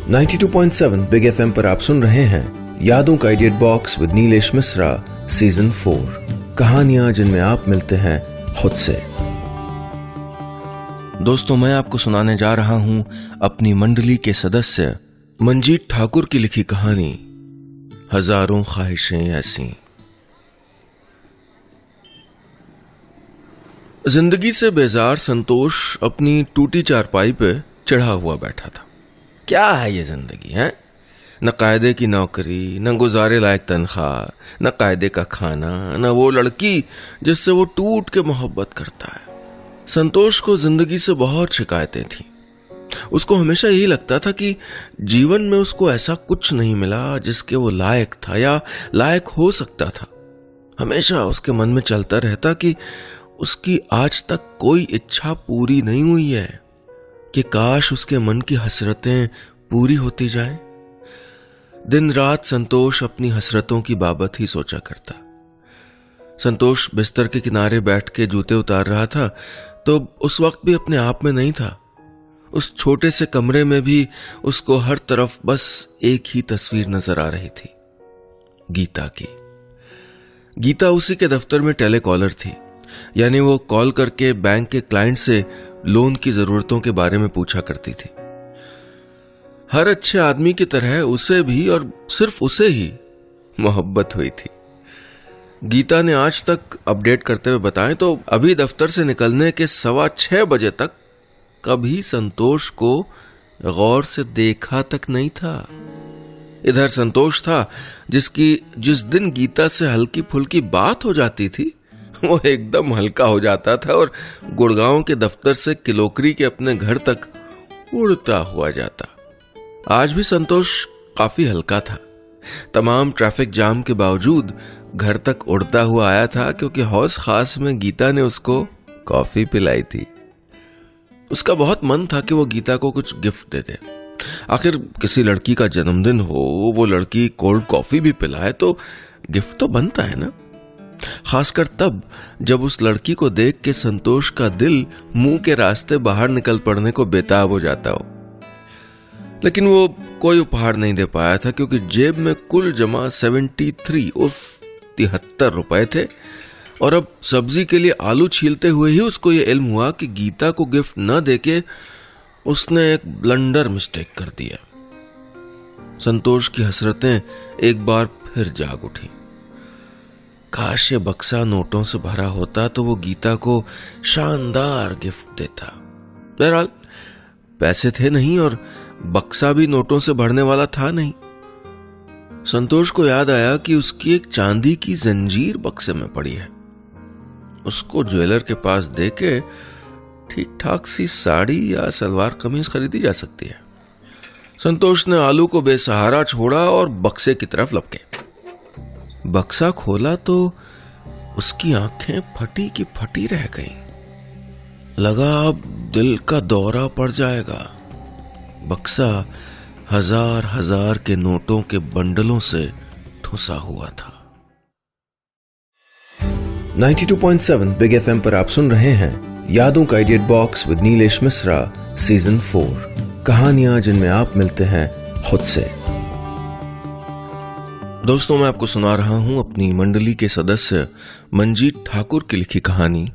92.7 big FM पर आप सुन रहे हैं यादों का idiot box with Nilesh Mishra season 4। कहानियां जिनमें आप मिलते हैं खुद से। दोस्तों, मैं आपको सुनाने जा रहा हूं अपनी मंडली के सदस्य मंजीत ठाकुर की लिखी कहानी हजारों ख्वाहिशें ऐसी। जिंदगी से बेजार संतोष अपनी टूटी चारपाई पे चढ़ा हुआ बैठा था। क्या है ये जिंदगी है? न कायदे की नौकरी, न गुजारे लायक तनख्वाह, न कायदे का खाना, न वो लड़की जिससे वो टूट के मोहब्बत करता है। संतोष को जिंदगी से बहुत शिकायतें थी। उसको हमेशा यही लगता था कि जीवन में उसको ऐसा कुछ नहीं मिला जिसके वो लायक था या लायक हो सकता था। हमेशा उसके मन में चलता रहता कि उसकी आज तक कोई इच्छा पूरी नहीं हुई है, कि काश उसके मन की हसरतें पूरी होती जाएं। दिन रात संतोष अपनी हसरतों की बाबत ही सोचा करता। संतोष बिस्तर के किनारे बैठ के जूते उतार रहा था तो उस वक्त भी अपने आप में नहीं था। उस छोटे से कमरे में भी उसको हर तरफ बस एक ही तस्वीर नजर आ रही थी, गीता की। गीता उसी के दफ्तर में टेलीकॉलर थी, यानी वो कॉल करके बैंक के क्लाइंट से लोन की जरूरतों के बारे में पूछा करती थी। हर अच्छे आदमी की तरह उसे भी और सिर्फ उसे ही मोहब्बत हुई थी। गीता ने आज तक अपडेट करते हुए बताएं तो अभी दफ्तर से निकलने के 6:15 बजे तक कभी संतोष को गौर से देखा तक नहीं था। इधर संतोष था जिसकी जिस दिन गीता से हल्की फुल्की बात हो जाती थी वो एकदम हल्का हो जाता था और गुड़गांव के दफ्तर से किलोकरी के अपने घर तक उड़ता हुआ जाता। आज भी संतोष काफी हल्का था। तमाम ट्रैफिक जाम के बावजूद घर तक उड़ता हुआ आया था क्योंकि हौस खास में गीता ने उसको कॉफी पिलाई थी। उसका बहुत मन था कि वो गीता को कुछ गिफ्ट दे दे। आखिर किसी लड़की का जन्मदिन हो, वो लड़की कोल्ड कॉफी भी पिलाए तो गिफ्ट तो बनता है ना। खासकर तब जब उस लड़की को देख के संतोष का दिल मुंह के रास्ते बाहर निकल पड़ने को बेताब हो जाता हो। लेकिन वो कोई उपहार नहीं दे पाया था क्योंकि जेब में कुल जमा 73 रुपए थे और अब सब्जी के लिए आलू छीलते हुए ही उसको ये इल्म हुआ कि गीता को गिफ्ट न देके उसने एक ब्लंडर मिस्टेक कर दिया। संतोष की हसरतें एक बार फिर जाग उठी। काश ये बक्सा नोटों से भरा होता तो वो गीता को शानदार गिफ्ट देता। बहरहाल पैसे थे नहीं और बक्सा भी नोटों से भरने वाला था नहीं। संतोष को याद आया कि उसकी एक चांदी की जंजीर बक्से में पड़ी है। उसको ज्वेलर के पास देके ठीक ठाक सी साड़ी या सलवार कमीज खरीदी जा सकती है। संतोष ने आलू को बेसहारा छोड़ा और बक्से की तरफ लपके। बक्सा खोला तो उसकी आंखें फटी की फटी रह गईं। लगा अब दिल का दौरा पड़ जाएगा। बक्सा हजार हजार के नोटों के बंडलों से ठुसा हुआ था। 92.7 बिग एफएम पर आप सुन रहे हैं यादों का idiot box with Nilesh Mishra season 4। कहानियां जिनमें आप मिलते हैं खुद से। दोस्तों, मैं आपको सुना रहा हूं अपनी मंडली के सदस्य मंजीत ठाकुर की लिखी कहानी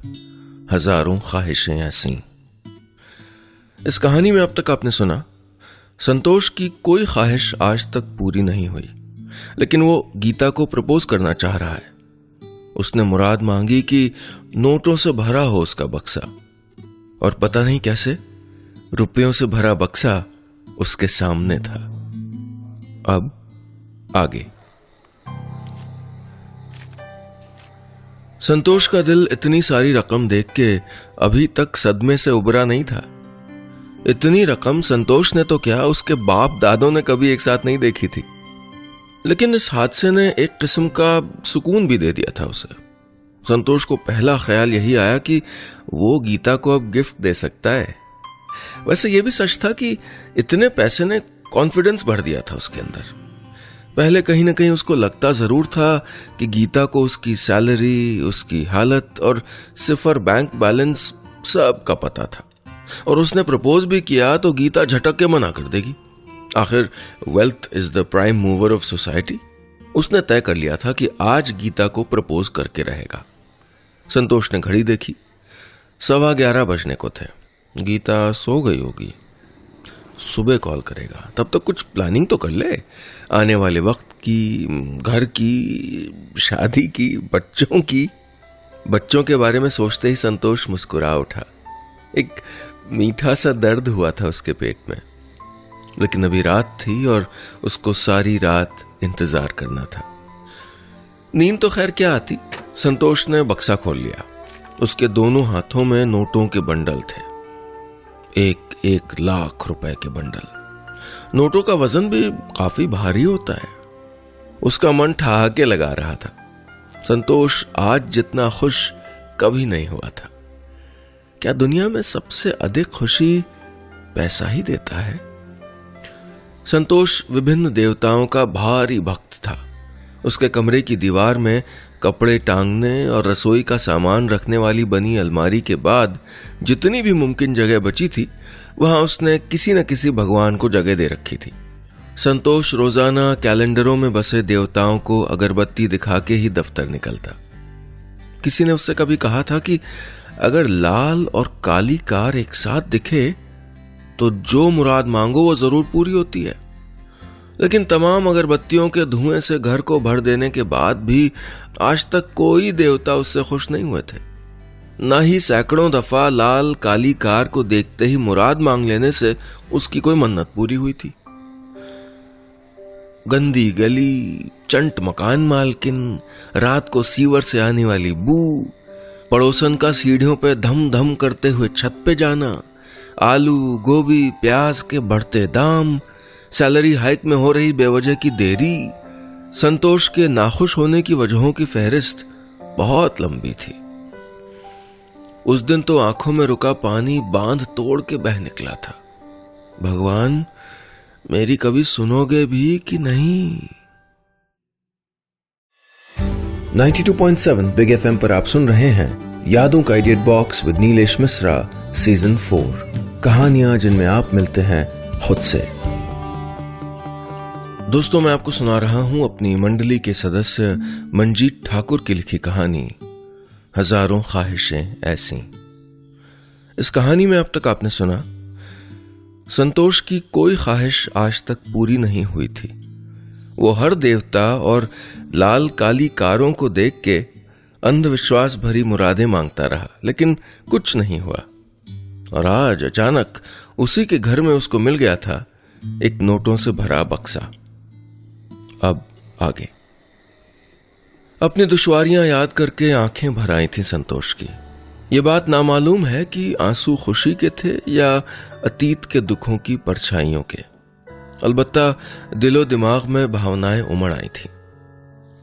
हजारों ख्वाहिशें ऐसी। इस कहानी में अब तक आपने सुना संतोष की कोई ख्वाहिश आज तक पूरी नहीं हुई, लेकिन वो गीता को प्रपोज करना चाह रहा है। उसने मुराद मांगी कि नोटों से भरा हो उसका बक्सा, और पता नहीं कैसे रुपयों से भरा बक्सा उसके सामने था। अब आगे। संतोष का दिल इतनी सारी रकम देख के अभी तक सदमे से उबरा नहीं था। इतनी रकम संतोष ने तो क्या, उसके बाप दादों ने कभी एक साथ नहीं देखी थी। लेकिन इस हादसे ने एक किस्म का सुकून भी दे दिया था उसे। संतोष को पहला ख्याल यही आया कि वो गीता को अब गिफ्ट दे सकता है। वैसे ये भी सच था कि इतने पैसे ने कॉन्फिडेंस भर दिया था उसके अंदर। पहले कहीं ना कहीं उसको लगता जरूर था कि गीता को उसकी सैलरी, उसकी हालत और सिफर बैंक बैलेंस सब का पता था, और उसने प्रपोज भी किया तो गीता झटक के मना कर देगी। आखिर wealth is the prime mover of society. उसने तय कर लिया था कि आज गीता को प्रपोज करके रहेगा। संतोष ने घड़ी देखी, 11:15 बजने को थे। गीता सो गई होगी, सुबह कॉल करेगा, तब तक कुछ प्लानिंग तो कर ले, आने वाले वक्त की, घर की, शादी की, बच्चों की। बच्चों के बारे में सोचते ही संतोष मुस्कुरा उठा। एक मीठा सा दर्द हुआ था उसके पेट में, लेकिन अभी रात थी और उसको सारी रात इंतजार करना था। नींद तो खैर क्या आती। संतोष ने बक्सा खोल लिया। उसके दोनों हाथों में नोटों के बंडल थे, 1 लाख रुपए के बंडल। नोटों का वजन भी काफी भारी होता है। उसका मन ठहाके लगा रहा था। संतोष आज जितना खुश कभी नहीं हुआ था। क्या दुनिया में सबसे अधिक खुशी पैसा ही देता है? संतोष विभिन्न देवताओं का भारी भक्त था। उसके कमरे की दीवार में कपड़े टांगने और रसोई का सामान रखने वाली बनी अलमारी के बाद जितनी भी मुमकिन जगह बची थी, वहां उसने किसी न किसी भगवान को जगह दे रखी थी। संतोष रोजाना कैलेंडरों में बसे देवताओं को अगरबत्ती दिखा के ही दफ्तर निकलता। किसी ने उससे कभी कहा था कि अगर लाल और काली कार एक साथ दिखे तो जो मुराद मांगो वो जरूर पूरी होती है। लेकिन तमाम अगरबत्तियों के धुएं से घर को भर देने के बाद भी आज तक कोई देवता उससे खुश नहीं हुए थे। न ही सैकड़ों दफा लाल काली कार को देखते ही मुराद मांग लेने से उसकी कोई मन्नत पूरी हुई थी। गंदी गली, चंट मकान मालकिन, रात को सीवर से आने वाली बू, पड़ोसन का सीढ़ियों पे धम धम करते हुए छत पे जाना, आलू गोभी प्याज के बढ़ते दाम, सैलरी हाइक में हो रही बेवजह की देरी। संतोष के नाखुश होने की वजहों की फहरिस्त बहुत लंबी थी। उस दिन तो आंखों में रुका पानी बांध तोड़ के बह निकला था। भगवान, मेरी कभी सुनोगे भी कि नहीं? 92.7 बिग एफएम पर आप सुन रहे हैं यादों का idiot box with Nilesh Mishra, season 4। कहानियां जिनमें आप मिलते हैं खुद से। दोस्तों, मैं आपको सुना रहा हूं अपनी मंडली के सदस्य मंजीत ठाकुर की लिखी कहानी हजारों ख्वाहिशें ऐसी। इस कहानी में अब तक आपने सुना, संतोष की कोई ख्वाहिश आज तक पूरी नहीं हुई थी। वो हर देवता और लाल काली कारों को देख के अंधविश्वास भरी मुरादें मांगता रहा, लेकिन कुछ नहीं हुआ। और आज अचानक उसी के घर में उसको मिल गया था एक नोटों से भरा बक्सा। अब आगे। अपनी दुश्वारियां याद करके आंखें भर आई थी संतोष की। ये बात नामालूम है कि आंसू खुशी के थे या अतीत के दुखों की परछाइयों के। अलबत्ता दिलो दिमाग में भावनाएं उमड़ आई थी।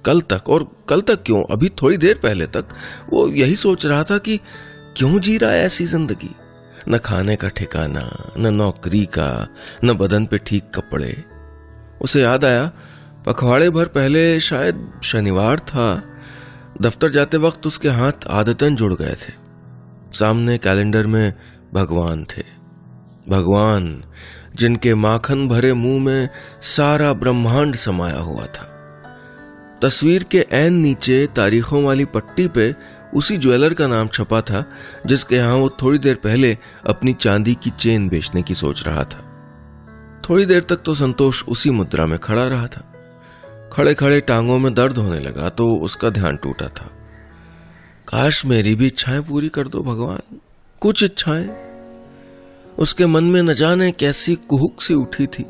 कल तक क्यों, अभी थोड़ी देर पहले तक वो यही सोच रहा था कि क्यों जी रहा है ऐसी जिंदगी। न खाने का ठिकाना, न नौकरी का, न बदन पे ठीक कपड़े। उसे याद आया, पखवाड़े भर पहले शायद शनिवार था, दफ्तर जाते वक्त उसके हाथ आदतन जुड़ गए थे। सामने कैलेंडर में भगवान थे, भगवान जिनके माखन भरे मुंह में सारा ब्रह्मांड समाया हुआ था। तस्वीर के ऐन नीचे तारीखों वाली पट्टी पे उसी ज्वेलर का नाम छपा था जिसके यहां वो थोड़ी देर पहले अपनी चांदी की चेन बेचने की सोच रहा था। थोड़ी देर तक तो संतोष उसी मुद्रा में खड़ा रहा था। खड़े खड़े टांगों में दर्द होने लगा तो उसका ध्यान टूटा था। काश मेरी भी इच्छाएं पूरी कर दो भगवान, कुछ इच्छाएं। उसके मन में न जाने कैसी कुहुक सी उठी थी।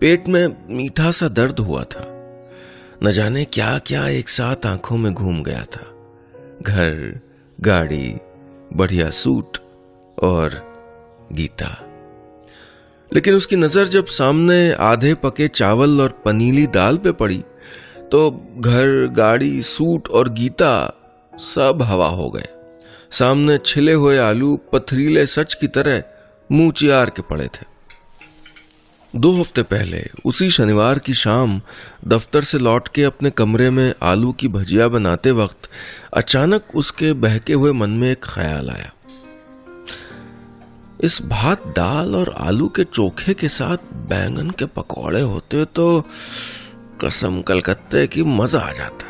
पेट में मीठा सा दर्द हुआ था। न जाने क्या क्या एक साथ आंखों में घूम गया था। घर, गाड़ी, बढ़िया सूट और गीता। लेकिन उसकी नजर जब सामने आधे पके चावल और पनीली दाल पे पड़ी तो घर, गाड़ी, सूट और गीता सब हवा हो गए। सामने छिले हुए आलू पथरीले सच की तरह मुंह चियार के पड़े थे। 2 हफ्ते पहले उसी शनिवार की शाम दफ्तर से लौट के अपने कमरे में आलू की भजिया बनाते वक्त अचानक उसके बहके हुए मन में एक ख्याल आया। इस भात दाल और आलू के चोखे के साथ बैंगन के पकौड़े होते तो कसम कलकत्ते की मजा आ जाता।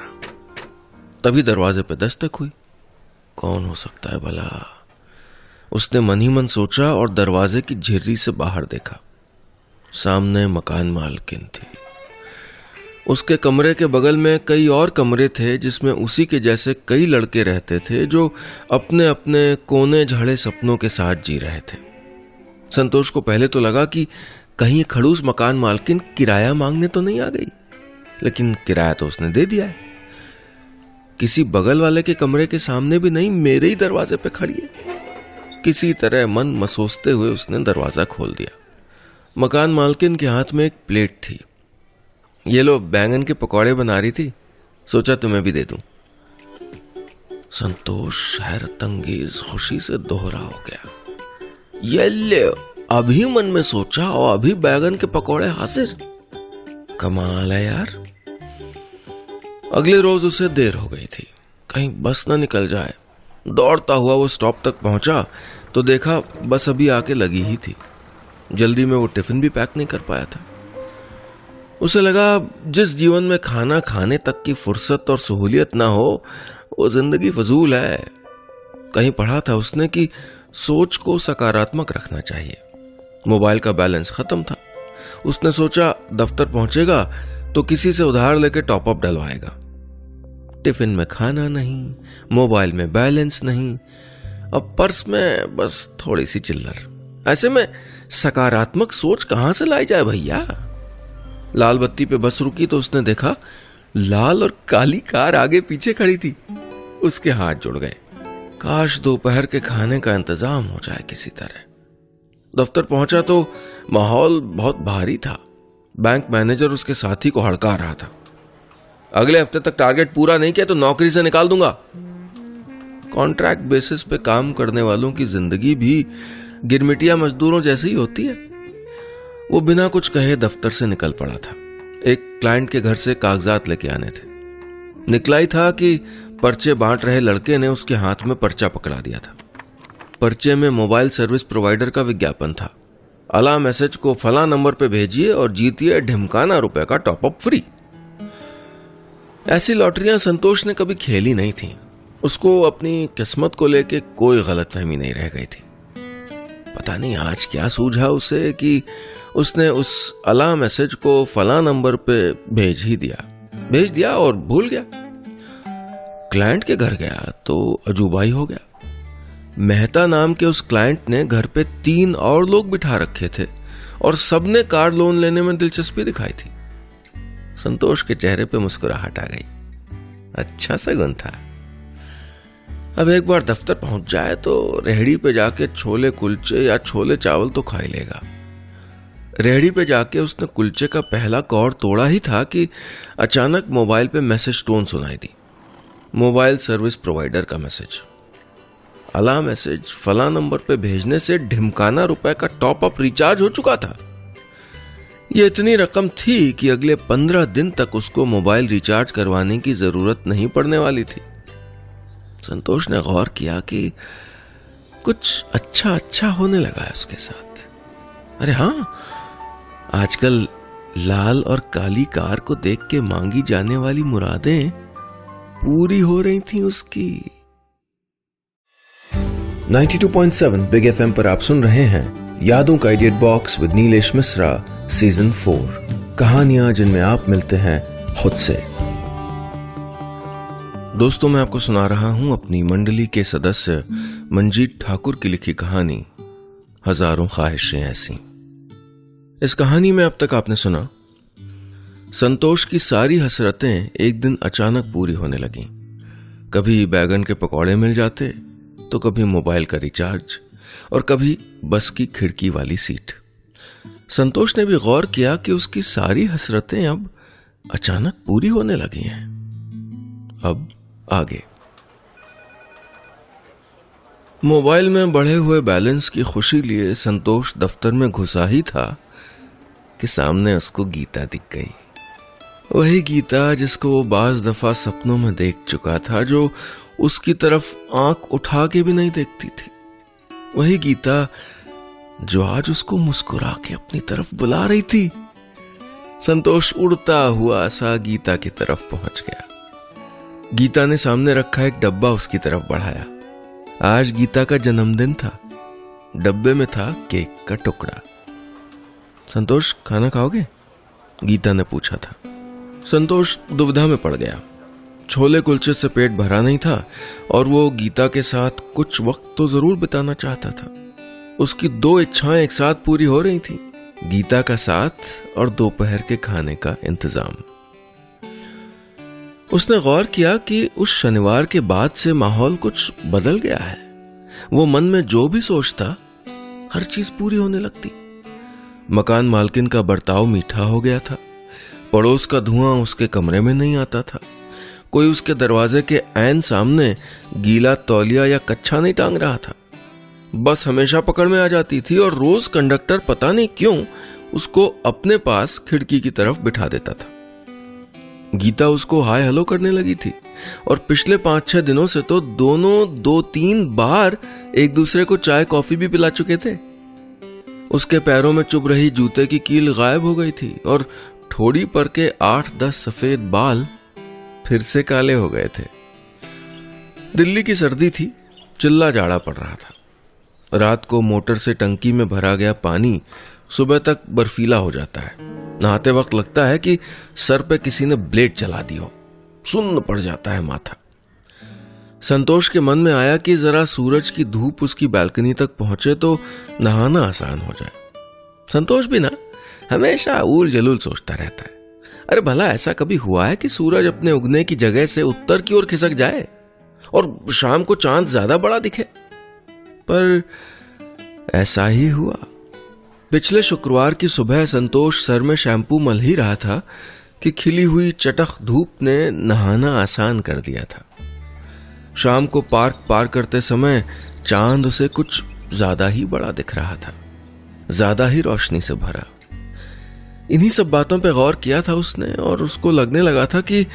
तभी दरवाजे पे दस्तक हुई। कौन हो सकता है भला? उसने मन ही मन सोचा और दरवाजे की झिर्री से बाहर देखा। सामने मकान मालकिन थी। उसके कमरे के बगल में कई और कमरे थे जिसमें उसी के जैसे कई लड़के रहते थे जो अपने अपने कोने झड़े सपनों के साथ जी रहे थे। संतोष को पहले तो लगा कि कहीं खड़ूस मकान मालकिन किराया मांगने तो नहीं आ गई, लेकिन किराया तो उसने दे दिया है। किसी बगल वाले के कमरे के सामने भी नहीं, मेरे ही दरवाजे पे खड़ी है। किसी तरह मन मसोसते हुए उसने दरवाजा खोल दिया। मकान मालकिन के हाथ में एक प्लेट थी। ये लो, बैंगन के पकौड़े बना रही थी, सोचा तुम्हें भी दे दूं। संतोष हैरत अंगेज खुशी से दोहरा हो गया। ये ले, अभी मन में सोचा और अभी बैंगन के पकौड़े हाजिर। कमाल है यार। अगले रोज उसे देर हो गई थी, कहीं बस ना निकल जाए। दौड़ता हुआ वो स्टॉप तक पहुंचा तो देखा बस अभी आके लगी ही थी। जल्दी में वो टिफिन भी पैक नहीं कर पाया था। उसे लगा जिस जीवन में खाना खाने तक की फुर्सत और सहूलियत ना हो वो जिंदगी फजूल है। कहीं पढ़ा था उसने कि सोच को सकारात्मक रखना चाहिए। मोबाइल का बैलेंस खत्म था। उसने सोचा दफ्तर पहुंचेगा तो किसी से उधार लेके टॉपअप डलवाएगा। टिफिन में खाना नहीं, मोबाइल में बैलेंस नहीं, अब पर्स में बस थोड़ी सी चिल्लर। ऐसे में सकारात्मक सोच कहां से लाई जाए भैया? लाल बत्ती पे बस रुकी तो उसने देखा लाल और काली कार आगे पीछे खड़ी थी। उसके हाथ जुड़ गए। काश दोपहर के खाने का इंतजाम हो जाए किसी तरह। दफ्तर पहुंचा तो माहौल बहुत भारी था। बैंक मैनेजर उसके साथी को हड़का रहा था। अगले हफ्ते तक टारगेट पूरा नहीं किया तो नौकरी से निकाल दूंगा। कॉन्ट्रैक्ट बेसिस पे काम करने वालों की जिंदगी भी गिरमिटिया मजदूरों जैसी ही होती है। वो बिना कुछ कहे दफ्तर से निकल पड़ा था। एक क्लाइंट के घर से कागजात लेके आने थे। निकला ही था कि पर्चे बांट रहे लड़के ने उसके हाथ में पर्चा पकड़ा दिया था। पर्चे में मोबाइल सर्विस प्रोवाइडर का विज्ञापन था। अला मैसेज को फला नंबर पे भेजिए और जीतिए ढिमकाना रुपए का टॉपअप फ्री। ऐसी लॉटरियां संतोष ने कभी खेली नहीं थी। उसको अपनी किस्मत को लेके कोई गलतफहमी नहीं रह गई थी। पता नहीं आज क्या सूझा उसे कि उसने उस अला मैसेज को फला नंबर पे भेज दिया और भूल गया। क्लाइंट के घर गया तो अजूबा ही हो गया। मेहता नाम के उस क्लाइंट ने घर पे 3 और लोग बिठा रखे थे और सबने कार लोन लेने में दिलचस्पी दिखाई थी। संतोष के चेहरे पे मुस्कुराहट आ गई। अच्छा सगुन था। अब एक बार दफ्तर पहुंच जाए तो रेहड़ी पे जाके छोले कुलचे या छोले चावल तो खा ही लेगा। रेहड़ी पे जाके उसने कुलचे का पहला कौर तोड़ा ही था कि अचानक मोबाइल पे मैसेज टोन सुनाई दी। मोबाइल सर्विस प्रोवाइडर का मैसेज। अला मैसेज फला नंबर पे भेजने से ढिमकाना रुपए का टॉपअप रिचार्ज हो चुका था। ये इतनी रकम थी कि अगले 15 दिन तक उसको मोबाइल रिचार्ज करवाने की जरूरत नहीं पड़ने वाली थी। संतोष ने गौर किया कि कुछ अच्छा होने लगा है उसके साथ। अरे हाँ, आजकल लाल और काली कार को देख के मांगी जाने वाली मुरादें पूरी हो रही थी उसकी। 92.7 बिग एफएम पर आप सुन रहे हैं यादों का idiot box with Nilesh Mishra season 4। कहानियां जिनमें आप मिलते हैं खुद से। दोस्तों, मैं आपको सुना रहा हूं अपनी मंडली के सदस्य मंजीत ठाकुर की लिखी कहानी हजारों ख्वाहिशें ऐसी। इस कहानी में अब तक आपने सुना संतोष की सारी हसरतें एक दिन अचानक पूरी होने लगीं। कभी बैगन के पकौड़े मिल जाते तो कभी मोबाइल का रिचार्ज और कभी बस की खिड़की वाली सीट। संतोष ने भी गौर किया कि उसकी सारी हसरतें अब अचानक पूरी होने लगी हैं। अब आगे। मोबाइल में बढ़े हुए बैलेंस की खुशी लिए संतोष दफ्तर में घुसा ही था कि सामने उसको गीता दिख गई। वही गीता जिसको वो बाज दफा सपनों में देख चुका था, जो उसकी तरफ आंख उठा के भी नहीं देखती थी। वही गीता जो आज उसको मुस्कुरा के अपनी तरफ बुला रही थी। संतोष उड़ता हुआ सा गीता की तरफ पहुंच गया। गीता ने सामने रखा एक डब्बा उसकी तरफ बढ़ाया। आज गीता का जन्मदिन था। डब्बे में था केक का टुकड़ा। संतोष, खाना खाओगे? गीता ने पूछा था। संतोष दुविधा में पड़ गया। छोले कुलचे से पेट भरा नहीं था और वो गीता के साथ कुछ वक्त तो जरूर बिताना चाहता था। उसकी दो इच्छाएं एक साथ पूरी हो रही थी, गीता का साथ और दोपहर के खाने का इंतजाम। उसने गौर किया कि उस शनिवार के बाद से माहौल कुछ बदल गया है। वो मन में जो भी सोचता हर चीज पूरी होने लगती। मकान मालकिन का बर्ताव मीठा हो गया था। पड़ोस का धुआं उसके कमरे में नहीं आता था। कोई उसके दरवाजे के ऐन सामने गीला तौलिया या कच्छा नहीं टांग रहा था। बस हमेशा पकड़ में आ जाती थी और रोज कंडक्टर पता नहीं क्यों उसको अपने पास खिड़की की तरफ बिठा देता था। गीता उसको हाय हेलो करने लगी थी और पिछले 5-6 दिनों से तो दोनों 2-3 बार एक दूसरे को चाय कॉफी भी पिला चुके थे। उसके पैरों में चुभ रही जूते की कील गायब हो गई थी और ठोड़ी पर के 8-10 सफेद बाल फिर से काले हो गए थे। दिल्ली की सर्दी थी, चिल्ला जाड़ा पड़ रहा था। रात को मोटर से टंकी में भरा गया पानी सुबह तक बर्फीला हो जाता है। नहाते वक्त लगता है कि सर पे किसी ने ब्लेड चला दी हो। सुन्न पड़ जाता है माथा। संतोष के मन में आया कि जरा सूरज की धूप उसकी बालकनी तक पहुंचे तो नहाना आसान हो जाए। संतोष भी ना हमेशा उल जलूल सोचता रहता है, अरे भला ऐसा कभी हुआ है कि सूरज अपने उगने की जगह से उत्तर की ओर खिसक जाए और शाम को चांद ज्यादा बड़ा दिखे? पर ऐसा ही हुआ। पिछले शुक्रवार की सुबह संतोष सर में शैम्पू मल ही रहा था कि खिली हुई चटख धूप ने नहाना आसान कर दिया था। शाम को पार्क पार करते समय चांद उसे कुछ ज्यादा ही बड़ा दिख रहा था, ज्यादा ही रोशनी से भरा। इन्हीं सब बातों पे गौर किया था उसने और उसको लगने लगा था कि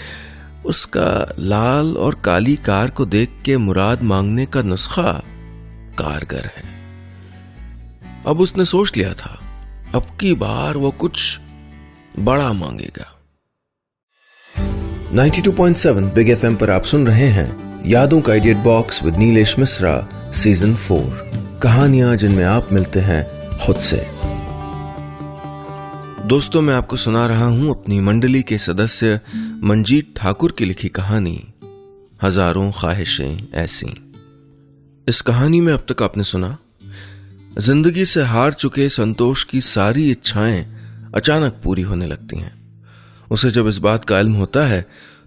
उसका लाल और काली कार को देख के मुराद मांगने का नुस्खा कारगर है। अब उसने सोच लिया था अब की बार वो कुछ बड़ा मांगेगा। 92.7 बिग एफएम पर आप सुन रहे हैं यादों का idiot box with Nilesh Mishra season 4, कहानियां जिनमें आप मिलते हैं खुद से। दोस्तों, मैं आपको सुना रहा हूं अपनी मंडली के सदस्य मंजीत ठाकुर की लिखी कहानी हजारों ख्वाहिशें ऐसी। इस कहानी में अब तक आपने सुना, जिंदगी से हार चुके संतोष की सारी इच्छाएं अचानक पूरी होने लगती हैं। उसे जब इस बात का इल्म होता है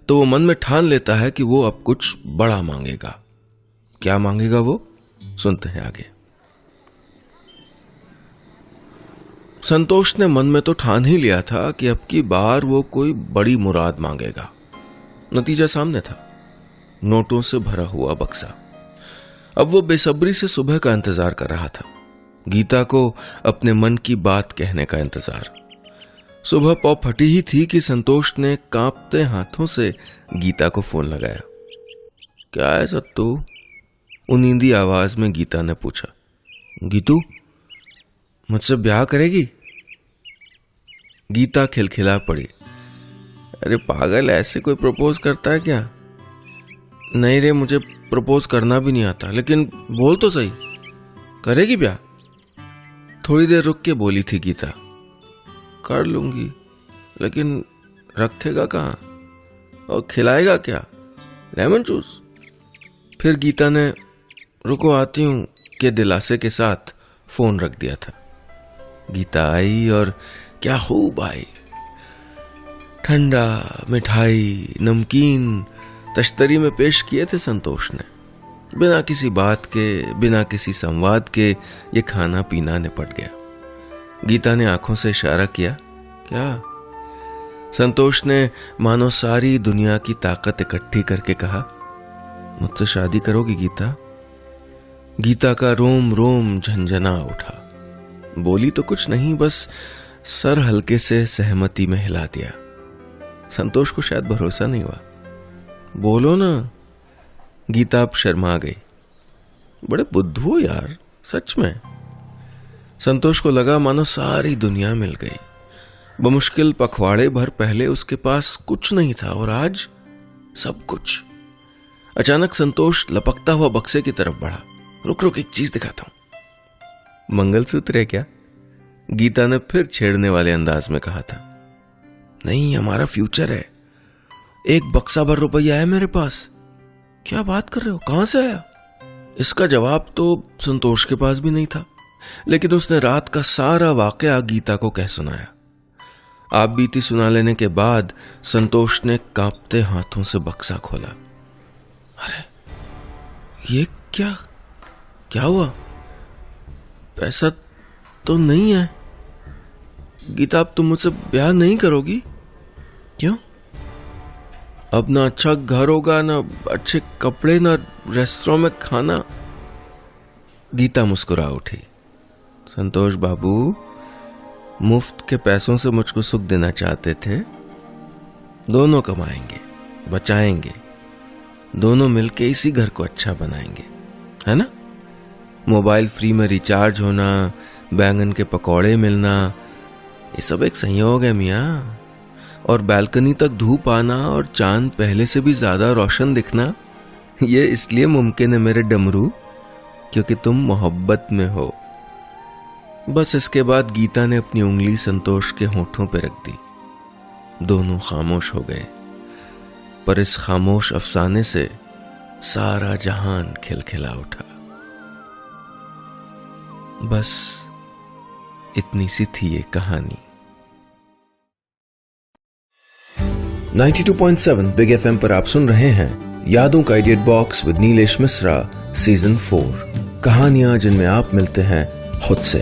तो वो मन में ठान लेता है कि वो अब कुछ बड़ा मांगेगा। क्या मांगेगा वो, सुनते हैं आगे। संतोष ने मन में तो ठान ही लिया था कि अब की बार वो कोई बड़ी मुराद मांगेगा। नतीजा सामने था, नोटों से भरा हुआ बक्सा। अब वो बेसब्री से सुबह का इंतजार कर रहा था, गीता को अपने मन की बात कहने का इंतजार। सुबह पौ फटी ही थी कि संतोष ने कांपते हाथों से गीता को फोन लगाया। क्या है सत्तू? उनींदी आवाज में गीता ने पूछा। गीतू, मुझसे ब्याह करेगी? गीता खिलखिला पड़ी। अरे पागल, ऐसे कोई प्रपोज करता है क्या? नहीं रे, मुझे प्रपोज करना भी नहीं आता, लेकिन बोल तो सही, करेगी ब्याह? थोड़ी देर रुक के बोली थी गीता। कर लूंगी, लेकिन रखेगा कहाँ और खिलाएगा क्या? Lemon juice? फिर गीता ने रुको आती हूं के दिलासे के साथ फोन रख दिया था। गीता आई और क्या खूब आई। ठंडा, मिठाई, नमकीन तश्तरी में पेश किए थे संतोष ने। बिना किसी बात के, बिना किसी संवाद के ये खाना पीना निपट गया। गीता ने आंखों से इशारा किया। क्या? संतोष ने मानो सारी दुनिया की ताकत इकट्ठी करके कहा, मुझसे शादी करोगी गीता? गीता का रोम रोम झंझना उठा। बोली तो कुछ नहीं, बस सर हल्के से सहमति में हिला दिया। संतोष को शायद भरोसा नहीं हुआ। बोलो ना। गीता अब शर्मा गई। बड़े बुद्धू हो यार, सच में। संतोष को लगा मानो सारी दुनिया मिल गई। बमुश्किल पखवाड़े भर पहले उसके पास कुछ नहीं था और आज सब कुछ। अचानक संतोष लपकता हुआ बक्से की तरफ बढ़ा। रुक रुक, एक चीज दिखाता हूं। मंगलसूत्र है क्या? गीता ने फिर छेड़ने वाले अंदाज में कहा था। नहीं, हमारा फ्यूचर है। एक बक्सा भर रुपया है मेरे पास। क्या बात कर रहे हो? कहां से आया? इसका जवाब तो संतोष के पास भी नहीं था, लेकिन उसने रात का सारा वाकया गीता को कह सुनाया। आप बीती सुना लेने के बाद संतोष ने कांपते हाथों से बक्सा खोला। अरे ये क्या हुआ? पैसा तो नहीं है। गीता, अब तुम मुझसे ब्याह नहीं करोगी? क्यों? अब ना अच्छा घर होगा, ना अच्छे कपड़े, ना रेस्टोरेंट में खाना। गीता मुस्कुरा उठी। संतोष बाबू, मुफ्त के पैसों से मुझको सुख देना चाहते थे। दोनों कमाएंगे, बचाएंगे, दोनों मिलके इसी घर को अच्छा बनाएंगे, है ना? मोबाइल फ्री में रिचार्ज होना, बैंगन के पकौड़े मिलना, ये सब एक संयोग है मियाँ। और बालकनी तक धूप आना और चांद पहले से भी ज्यादा रोशन दिखना, ये इसलिए मुमकिन है मेरे डमरू, क्योंकि तुम मोहब्बत में हो। बस इसके बाद गीता ने अपनी उंगली संतोष के होठों पर रख दी। दोनों खामोश हो गए, पर इस खामोश अफसाने से सारा जहान खिलखिला उठा। बस इतनी सी थी ये कहानी। 92.7 बिग एफएम पर आप सुन रहे हैं यादों का idiot box with Nilesh Mishra season 4। कहानियां जिनमें आप मिलते हैं खुद से।